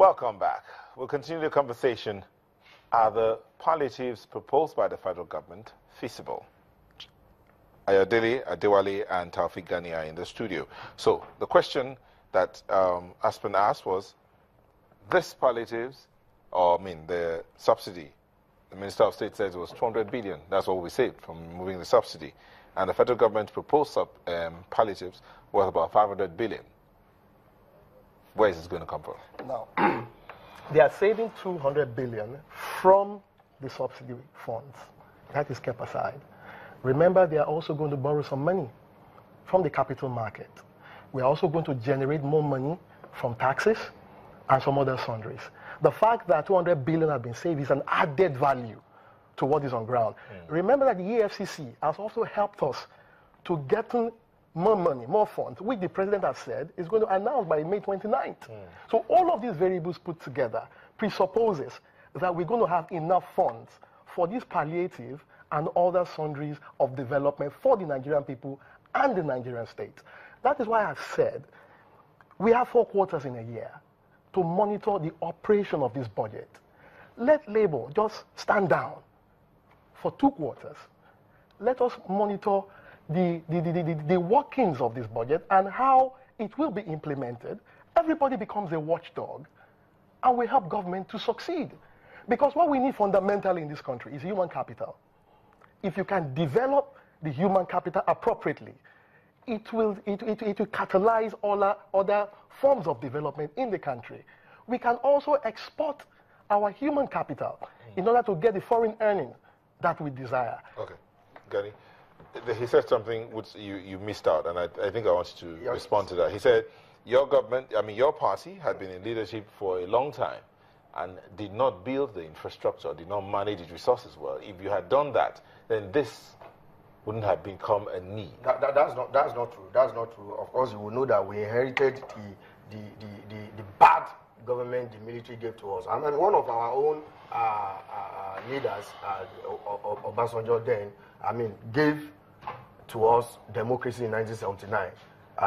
Welcome back. We'll continue the conversation. Are the palliatives proposed by the federal government feasible? Ayodele, Adewale, and Taufik Gani are in the studio. So the question that Aspen asked was, this palliatives, or I mean the subsidy, the Minister of State says it was 200 billion. That's what we saved from moving the subsidy. And the federal government proposed palliatives worth about 500 billion. Where is this going to come from? Now, they are saving 200 billion from the subsidy funds. That is kept aside. Remember, they are also going to borrow some money from the capital market. We are also going to generate more money from taxes and some other sundries. The fact that 200 billion have been saved is an added value to what is on ground. Remember that the EFCC has also helped us to get more money, more funds, which the president has said is going to announce by May 29th. So all of these variables put together presupposes that we're going to have enough funds for this palliative and other sundries of development for the Nigerian people and the Nigerian state. That is why I've said we have 4 quarters in a year to monitor the operation of this budget. Let Labour just stand down for 2 quarters. Let us monitor the workings of this budget and how it will be implemented. Everybody becomes a watchdog, and we help government to succeed. Because what we need fundamentally in this country is human capital. If you can develop the human capital appropriately, it will catalyze all other forms of development in the country. We can also export our human capital in order to get the foreign earnings that we desire. Okay. Gani, he said something which you missed out, and I think I want you to respond to that. He said, your government, I mean, your party had been in leadership for a long time and did not build the infrastructure, did not manage its resources well. If you had done that, then this wouldn't have become a need. That's not true. That's not true. Of course, you will know that we inherited the bad government the military gave to us. I mean, one of our own leaders, Obasanjo then, I mean, gave to us democracy in 1979,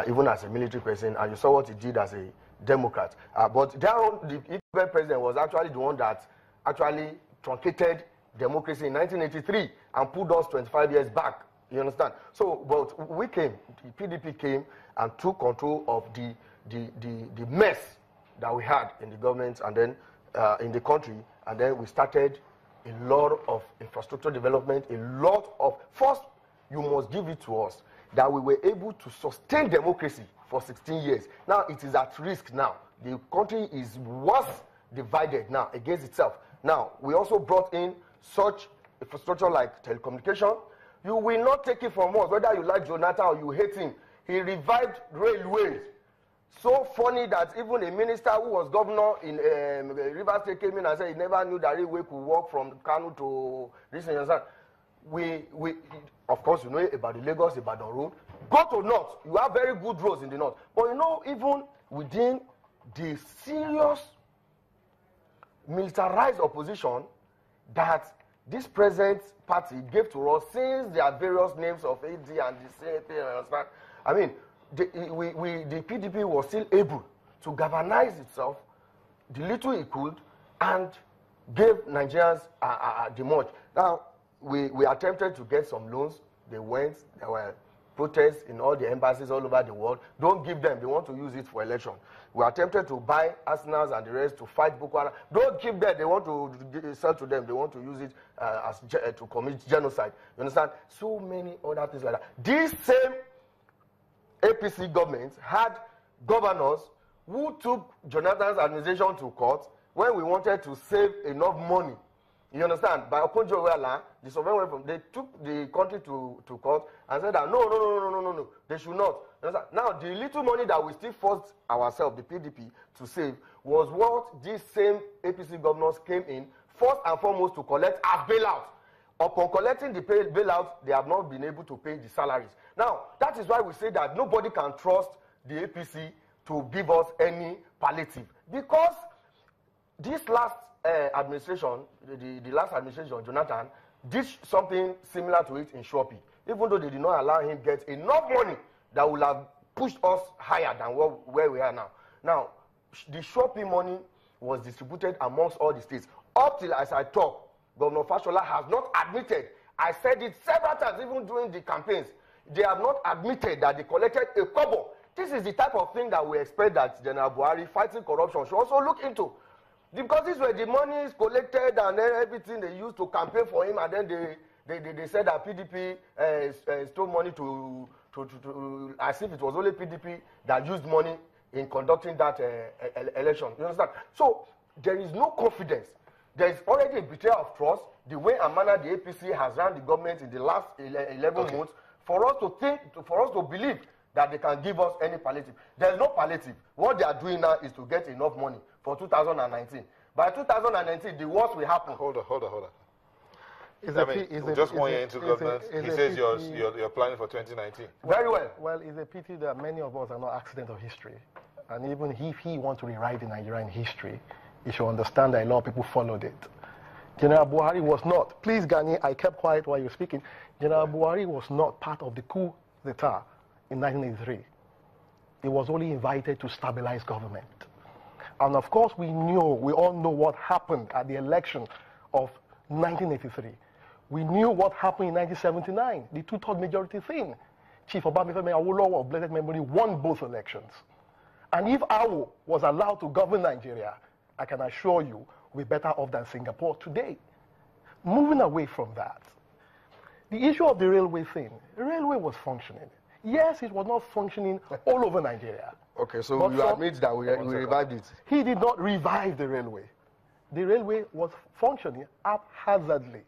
even as a military president, and you saw what he did as a Democrat. But the Ethiopian president was actually the one that actually truncated democracy in 1983 and put us 25 years back. You understand? So, but we came, the PDP came and took control of the mess that we had in the government and then in the country, and then we started a lot of infrastructure development, a lot of, first, you must give it to us, that we were able to sustain democracy for 16 years. Now it is at risk now. The country is worse divided now against itself. Now, we also brought in such infrastructure like telecommunication. You will not take it from us, whether you like Jonathan or you hate him. He revived railways. So funny that even a minister who was governor in Rivers State came in and said he never knew that railway could walk from Kano to this. We of course, you know about the Lagos-Ibadan road. Go to north, you have very good roads in the north. But you know, even within the serious militarized opposition that this present party gave to us, since there are various names of AD and the same thing, understand? I mean, the PDP was still able to galvanize itself the little it could and gave Nigerians the much. Now, we attempted to get some loans. They went. There were protests in all the embassies all over the world. Don't give them. They want to use it for election. We attempted to buy arsenals and the rest to fight Boko Haram. Don't give them. They want to sell to them. They want to use it to commit genocide. You understand? So many other things like that. These same APC governments had governors who took Jonathan's administration to court when we wanted to save enough money. You understand? By Okonjo-Iweala, the sovereign went from, they took the country to court and said that no, they should not. You understand? Now, the little money that we still forced ourselves, the PDP, to save was what these same APC governors came in, first and foremost, to collect as bailout. Upon collecting the bailout, they have not been able to pay the salaries. Now, that is why we say that nobody can trust the APC to give us any palliative. Because this last administration, the last administration, Jonathan, did something similar to it in Shopi. Even though they did not allow him to get enough money that would have pushed us higher than where we are now. Now, the Shopi money was distributed amongst all the states. Up till as I talk, Governor Fashola has not admitted. I said it several times, even during the campaigns. They have not admitted that they collected a kobo. This is the type of thing that we expect that General Buhari, fighting corruption, should also look into. Because these were the monies collected and then everything they used to campaign for him, and then they said that PDP stole money to as if it was only PDP that used money in conducting that election. You understand? So there is no confidence. There is already a betrayal of trust. The way and manner the APC has run the government in the last 11 months, for us to believe that they can give us any palliative. There is no palliative. What they are doing now is to get enough money for 2019. By 2019, the worst will happen. Hold on. Just 1 year into government, he says you're planning for 2019. Very well. Well, it's a pity that many of us are not accident of history. And even if he wants to rewrite the Nigerian history, he should understand that a lot of people followed it. General Buhari was not. Please, Gani, I kept quiet while you were speaking. General Buhari was not part of the coup d'etat in 1983. He was only invited to stabilize government. And of course, we all know what happened at the election of 1983. We knew what happened in 1979, the two-third majority thing. Chief Obafemi Awolowo of blessed memory won both elections. And if Awo was allowed to govern Nigeria, I can assure you we're better off than Singapore today. Moving away from that, the issue of the railway thing, the railway was functioning. Yes, it was not functioning all over Nigeria. Okay, so you admit that we revived it. He did not revive the railway. The railway was functioning haphazardly.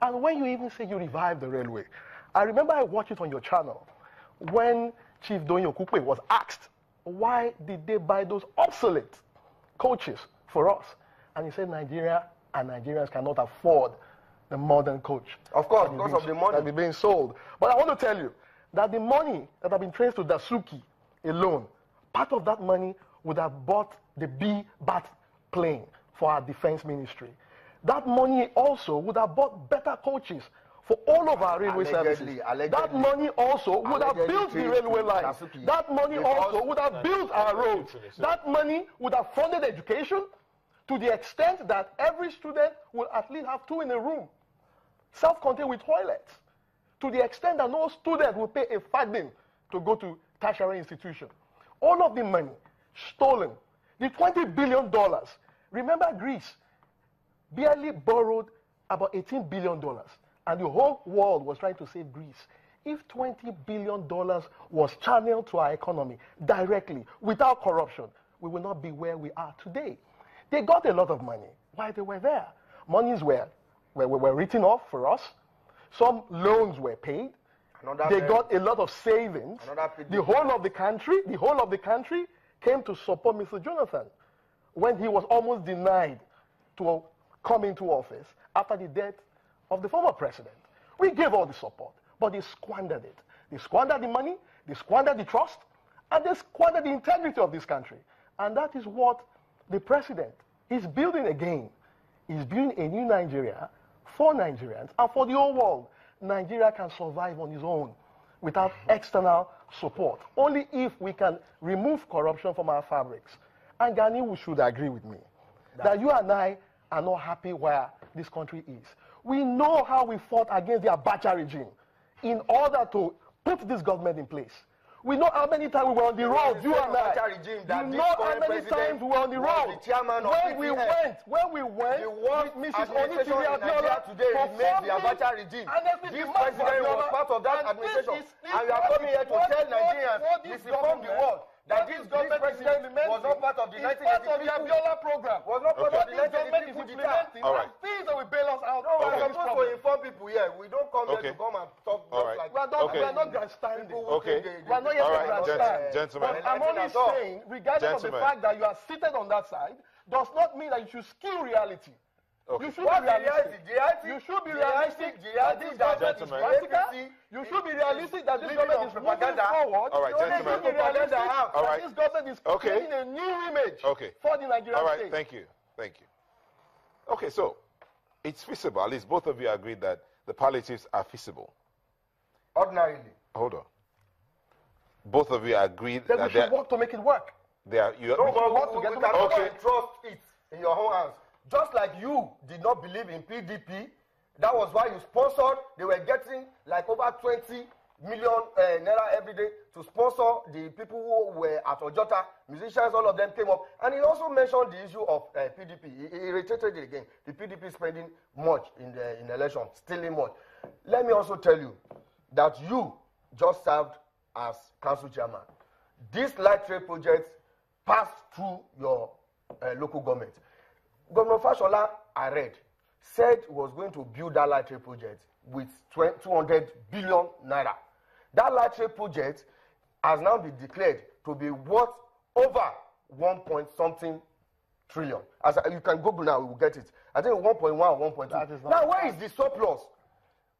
And when you even say you revived the railway, I remember I watched it on your channel when Chief Donyo Kukwe was asked, why did they buy those obsolete coaches for us? And he said Nigeria and Nigerians cannot afford the modern coach. Of course, because of the money that is being sold. But I want to tell you that the money that have been traced to Dasuki alone, part of that money would have bought the B-BAT plane for our defense ministry. That money also would have bought better coaches for all of our railway services. That money also would have built the railway lines. That money also would have built our roads. That money would have funded education to the extent that every student will at least have 2 in a room, self-contained with toilets, to the extent that no student will pay a farthing to go to tertiary institution. All of the money stolen. The $20 billion. Remember Greece barely borrowed about $18 billion. And the whole world was trying to save Greece. If $20 billion was channeled to our economy directly, without corruption, we will not be where we are today. They got a lot of money while they were there. Monies were written off for us. Some loans were paid. They got a lot of savings. The whole of the country came to support Mr. Jonathan when he was almost denied to come into office after the death of the former president. We gave all the support, but they squandered it. They squandered the money, they squandered the trust, and they squandered the integrity of this country. And that is what the president is building again. He's building a new Nigeria for Nigerians and for the whole world. Nigeria can survive on its own without external support, only if we can remove corruption from our fabrics. And Gani should agree with me that you and I are not happy where this country is. We know how we fought against the Abacha regime in order to put this government in place. We know how many times we were on the road, you and I. You know how many times we were on the road. When we went with Mrs. Onitiri Abiola today remains the Abacha regime. This president was part of that administration. And you are coming here to tell Nigerians, misinform the world, that this president was not part of the 1983 Abiola program. Was not part of the 1983 coup d'etat. All right. Things that will bail us out. No, we're supposed to inform people here. We don't come here to come and talk just like we're not grandstanding. Okay. We're not yet grandstanding. Gentlemen. I'm only saying, regardless of the fact that you are seated on that side, does not mean that you should skew reality. Okay. You should be realistic. You should be realistic that this government is practical. You should be realistic that this government is moving forward. All right, gentlemen. You should be realistic that this government is creating a new image for the Nigerian state. All right, thank you. Okay, so it's feasible. At least both of you agreed that the palliatives are feasible. Ordinarily. Hold on. Both of you agreed that we should work to make it work. They are, you, No, but want to we get cannot okay. trust it in your own hands. Just like you did not believe in PDP, that was why you sponsored. They were getting like over 20 million naira every day to sponsor the people who were at Ojota, musicians, all of them came up. And he also mentioned the issue of PDP. He reiterated it again. The PDP spending much in the election, stealing much. Let me also tell you that you just served as council chairman. This light rail project passed through your local government. Governor Fashola, I read, said he was going to build that light rail project with 200 billion naira. That light rail project has now been declared to be worth over 1-point-something trillion. You can Google now, we will get it. I think 1.1 or 1.2. Now, where is the surplus?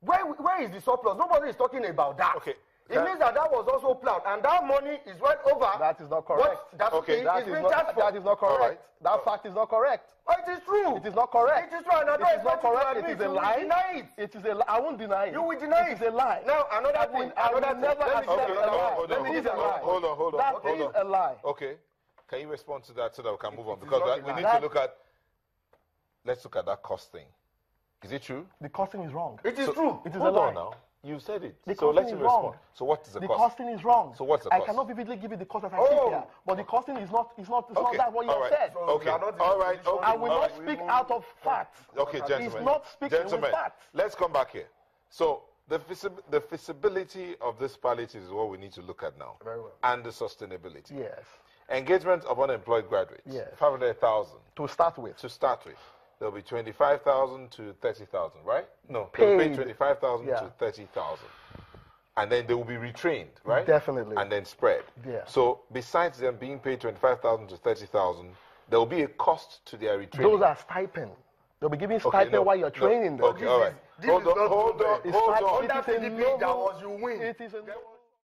Where is the surplus? Nobody is talking about that. Okay. It means that was also planned, and that money is well over. That is not correct. That Okay. is That is not correct. Right. That fact is not correct. Oh, it is true. It is not correct. It is true, and I don't It is not expect you to correct. agree. It is a You will lie. deny it. It is a lie. I won't deny it. You will deny it. It is a lie. Now, another thing. I will Another thing. never Let me accept give Okay, you a another lie. one. That is a lie. hold on. That is a lie. Okay. Can you respond to that so that we can move on? It is Because not we a need lie. to look at, let's look at that cost thing. Is it true? The costing is wrong. It is true. It is Hold a lie. on now. You said it. The So let costing him is respond. wrong. So what is the The cost? costing is wrong. So what's the I cost? cannot vividly give you the cost as I Oh. sit here, but the costing is not that what you all have right. said. So Okay. we are not in All a right. position Okay. I will all not right. speak out of facts. Okay, gentlemen. He's not speaking with Gentlemen, facts. let's come back here. So the feasibility of this palliative is what we need to look at now. Very well. And the sustainability. Yes. Engagement of unemployed graduates. Yes. 500,000 To start with. to start with. There'll be 25,000 to 30,000, right? No, Paid. they'll pay 25,000 Yeah. to 30,000. And then they will be retrained, right? Definitely. And then spread. Yeah. So besides them being paid 25,000 to 30,000, there will be a cost to their retraining. Those are stipend. They'll be giving stipend while you're training them. Okay, all right. This Hold is on, not hold true, on, man. hold on. Under PDP, that was you win. It is a